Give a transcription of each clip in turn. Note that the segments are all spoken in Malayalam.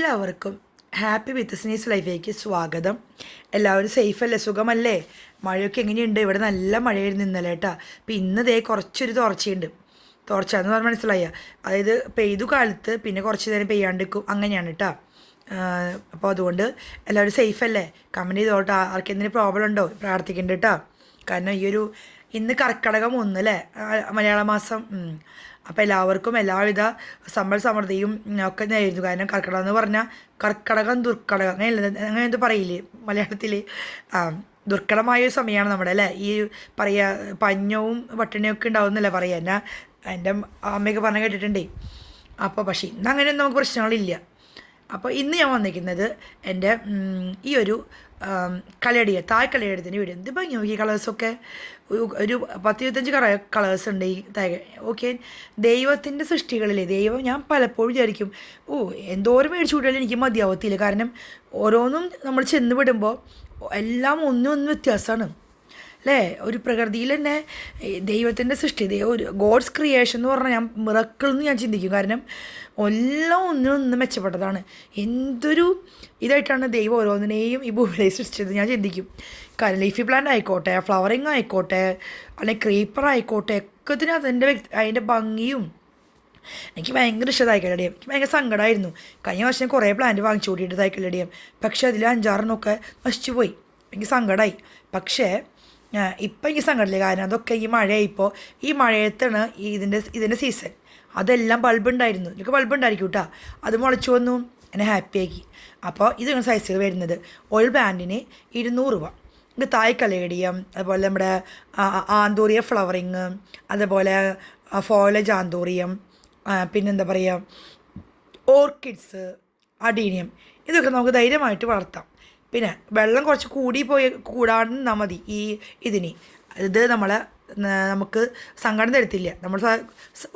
എല്ലാവർക്കും ഹാപ്പി ബിസിനസ് ലൈഫിലേക്ക് സ്വാഗതം. എല്ലാവരും സേഫല്ലേ, സുഖമല്ലേ? മഴയൊക്കെ എങ്ങനെയുണ്ട്? ഇവിടെ നല്ല മഴയായിരുന്നു ഇന്നലെ കേട്ടോ. അപ്പോൾ ഇന്ന് ദേ കുറച്ചൊരു തോർച്ചയുണ്ട്. തോർച്ച എന്ന് പറഞ്ഞാൽ മനസ്സിലായ, അതായത് പെയ്തു കാലത്ത് പിന്നെ കുറച്ച് നേരം പെയ്യാണ്ടിരിക്കും, അങ്ങനെയാണ് കേട്ടോ. അപ്പോൾ അതുകൊണ്ട് എല്ലാവരും സേഫല്ലേ? കമൻറ്റ് ചെയ്തോട്ടോ. ആർക്കെന്തെങ്കിലും പ്രോബ്ലം ഉണ്ടോ? പ്രാർത്ഥിക്കണ്ട കേട്ടോ. കാരണം ഇന്ന് കർക്കിടകം 1 അല്ലേ, മലയാള മാസം. അപ്പോൾ എല്ലാവർക്കും എല്ലാവിധ സമ്പൽ സമൃദ്ധിയും ഒക്കെ നേരുന്നു. കാരണം കർക്കിടകം എന്ന് പറഞ്ഞാൽ കർക്കിടകം ദുർക്കടകം അങ്ങനെ എന്ത് പറയില്ലേ മലയാളത്തിൽ? ദുർഘടമായൊരു സമയമാണ് നമ്മുടെ അല്ലേ. ഈ പറയുക പഞ്ഞവും പട്ടിണിയൊക്കെ ഉണ്ടാവുന്നല്ലേ പറയുക. എന്നാൽ എൻ്റെ അമ്മയൊക്കെ പറഞ്ഞ് കേട്ടിട്ടുണ്ടേ. അപ്പോൾ പക്ഷേ ഇന്ന് അങ്ങനെയൊന്നും നമുക്ക് പ്രശ്നങ്ങളില്ല. അപ്പോൾ ഇന്ന് ഞാൻ വന്നിരിക്കുന്നത് എൻ്റെ ഈ ഒരു തായ് കലയടിയത്തിൻ്റെ വീഡിയോ. എന്ത് ഭംഗി നോക്കി കളേഴ്സൊക്കെ. ഒരു 10-25 കളേഴ്സ് ഉണ്ട് ഈ തായ്. ഓക്കെ, ദൈവത്തിൻ്റെ സൃഷ്ടികളിലെ ദൈവം ഞാൻ പലപ്പോഴും വിചാരിക്കും, എന്തോരം മേടിച്ചു കൂട്ടിയാലും എനിക്ക് മതിയാവത്തില്ല. കാരണം ഓരോന്നും നമ്മൾ ചെന്ന് വിടുമ്പോൾ എല്ലാം ഒന്നും വ്യത്യാസമാണ് അല്ലേ. ഒരു പ്രകൃതിയിൽ തന്നെ ദൈവത്തിൻ്റെ സൃഷ്ടി, ഒരു ഗോഡ്സ് ക്രിയേഷൻ എന്ന് പറഞ്ഞാൽ ഞാൻ മിറക്കിൾ എന്ന് ഞാൻ ചിന്തിക്കും. കാരണം എല്ലാം ഒന്നും മെച്ചപ്പെട്ടതാണ്. എന്തൊരു ഇതായിട്ടാണ് ദൈവം ഓരോന്നിനെയും ഈ ഭൂമിയിലേക്ക് സൃഷ്ടിച്ചത് ഞാൻ ചിന്തിക്കും. കാരണം ലീഫി പ്ലാന്റ് ആയിക്കോട്ടെ, ഫ്ലവറിങ് ആയിക്കോട്ടെ, അല്ലെങ്കിൽ ക്രീപ്പർ ആയിക്കോട്ടെ, ഒക്കെ അതിൻ്റെ ഭംഗിയും എനിക്ക് ഭയങ്കര ഇഷ്ടം. തൈക്കലടിയം എനിക്ക് ഭയങ്കര സങ്കടമായിരുന്നു. കഴിഞ്ഞ വർഷം കുറേ പ്ലാന്റ് വാങ്ങിച്ചു കൂട്ടിയിട്ട് തൈക്കലടിയം. പക്ഷേ അതിൽ 5-6 നശിച്ചു പോയി. എനിക്ക് സങ്കടമായി. പക്ഷേ ഇപ്പം എനിക്ക് സങ്കടമില്ല. കാരണം അതൊക്കെ ഈ മഴയായിപ്പോൾ ഈ മഴയത്താണ് ഇതിൻ്റെ സീസൺ. അതെല്ലാം ബൾബുണ്ടായിരുന്നു. എനിക്ക് ബൾബുണ്ടായിരിക്കും കേട്ടോ. അത് മുളച്ചു വന്നു, എന്നെ ഹാപ്പിയാക്കി. അപ്പോൾ ഇതാണ് സൈസുകൾ വരുന്നത്. ഒരു പ്ലാന്റിന് 200 രൂപ. ഇത് തായ് കലേഡിയം, അതുപോലെ നമ്മുടെ ആന്തൂറിയ ഫ്ലവറിങ്, അതുപോലെ ഫോയിലേജ് ആന്തൂറിയം, പിന്നെന്താ പറയുക ഓർക്കിഡ്സ്, അഡീനിയം, ഇതൊക്കെ നമുക്ക് ധൈര്യമായിട്ട് വളർത്താം. പിന്നെ വെള്ളം കുറച്ച് കൂടാണ്ടിരുന്നാൽ മതി ഇതിന്. ഇത് നമുക്ക് സങ്കടം തരത്തില്ല. നമ്മൾ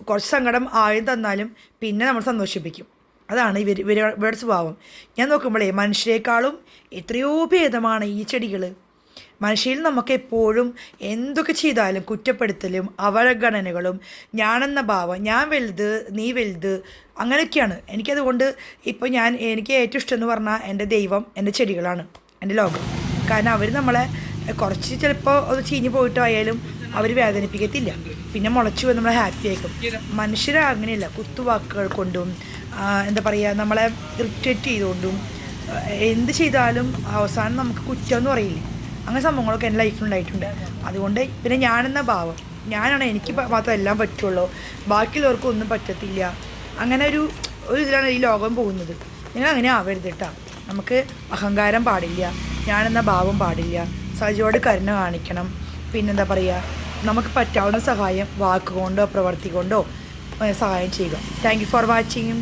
കുറച്ച് സങ്കടം ആയും തന്നാലും പിന്നെ നമ്മൾ സന്തോഷിപ്പിക്കും. അതാണ് ഇവരുടെ സ്വഭാവം. ഞാൻ നോക്കുമ്പോഴേ മനുഷ്യരെക്കാളും എത്രയോ ഭേദമാണ് ഈ ചെടികൾ. മനുഷ്യയിൽ നമുക്ക് എപ്പോഴും എന്തൊക്കെ ചെയ്താലും കുറ്റപ്പെടുത്തലും അവഗണനകളും ഞാനെന്ന ഭാവം, ഞാൻ വലുത് നീ വലുത്, അങ്ങനെയൊക്കെയാണ്. എനിക്കതുകൊണ്ട് ഇപ്പോൾ എനിക്ക് ഏറ്റവും ഇഷ്ടം എന്ന് പറഞ്ഞാൽ എൻ്റെ ദൈവം എൻ്റെ ചെടികളാണ്, എൻ്റെ ലോകം. കാരണം അവർ നമ്മളെ കുറച്ച് ചിലപ്പോൾ അത് ചീഞ്ഞ് പോയിട്ടായാലും അവർ വേദനിപ്പിക്കത്തില്ല. പിന്നെ മുളച്ചു വന്ന് നമ്മളെ ഹാപ്പി ആയിരിക്കും. മനുഷ്യരെ അങ്ങനെയല്ല, കുത്തുവാക്കുകൾ കൊണ്ടും എന്താ പറയുക നമ്മളെ ഇറിറ്റേറ്റ് ചെയ്തുകൊണ്ടും എന്ത് ചെയ്താലും അവസാനം നമുക്ക് കുറ്റം എന്ന് പറയില്ലേ, അങ്ങനെ സംഭവങ്ങളൊക്കെ എൻ്റെ ലൈഫിലുണ്ടായിട്ടുണ്ട്. അതുകൊണ്ട് പിന്നെ ഞാനെന്ന ഭാവം, ഞാനാണ് എനിക്ക് മാത്രം എല്ലാം പറ്റുള്ളൂ, ബാക്കിയുള്ളവർക്കും ഒന്നും പറ്റത്തില്ല. അങ്ങനെ ഒരു ഇതിലാണ് ഈ ലോകം പോകുന്നത്. നിങ്ങൾ അങ്ങനെ ആവരുത് കേട്ടോ. നമുക്ക് അഹങ്കാരം പാടില്ല, ഞാനെന്ന ഭാവം പാടില്ല, സഹജയോട് കരുണ കാണിക്കണം. പിന്നെന്താ പറയുക, നമുക്ക് പറ്റാവുന്ന സഹായം വാക്കുകൊണ്ടോ പ്രവർത്തി കൊണ്ടോ സഹായം ചെയ്യുക. Thank you for watching.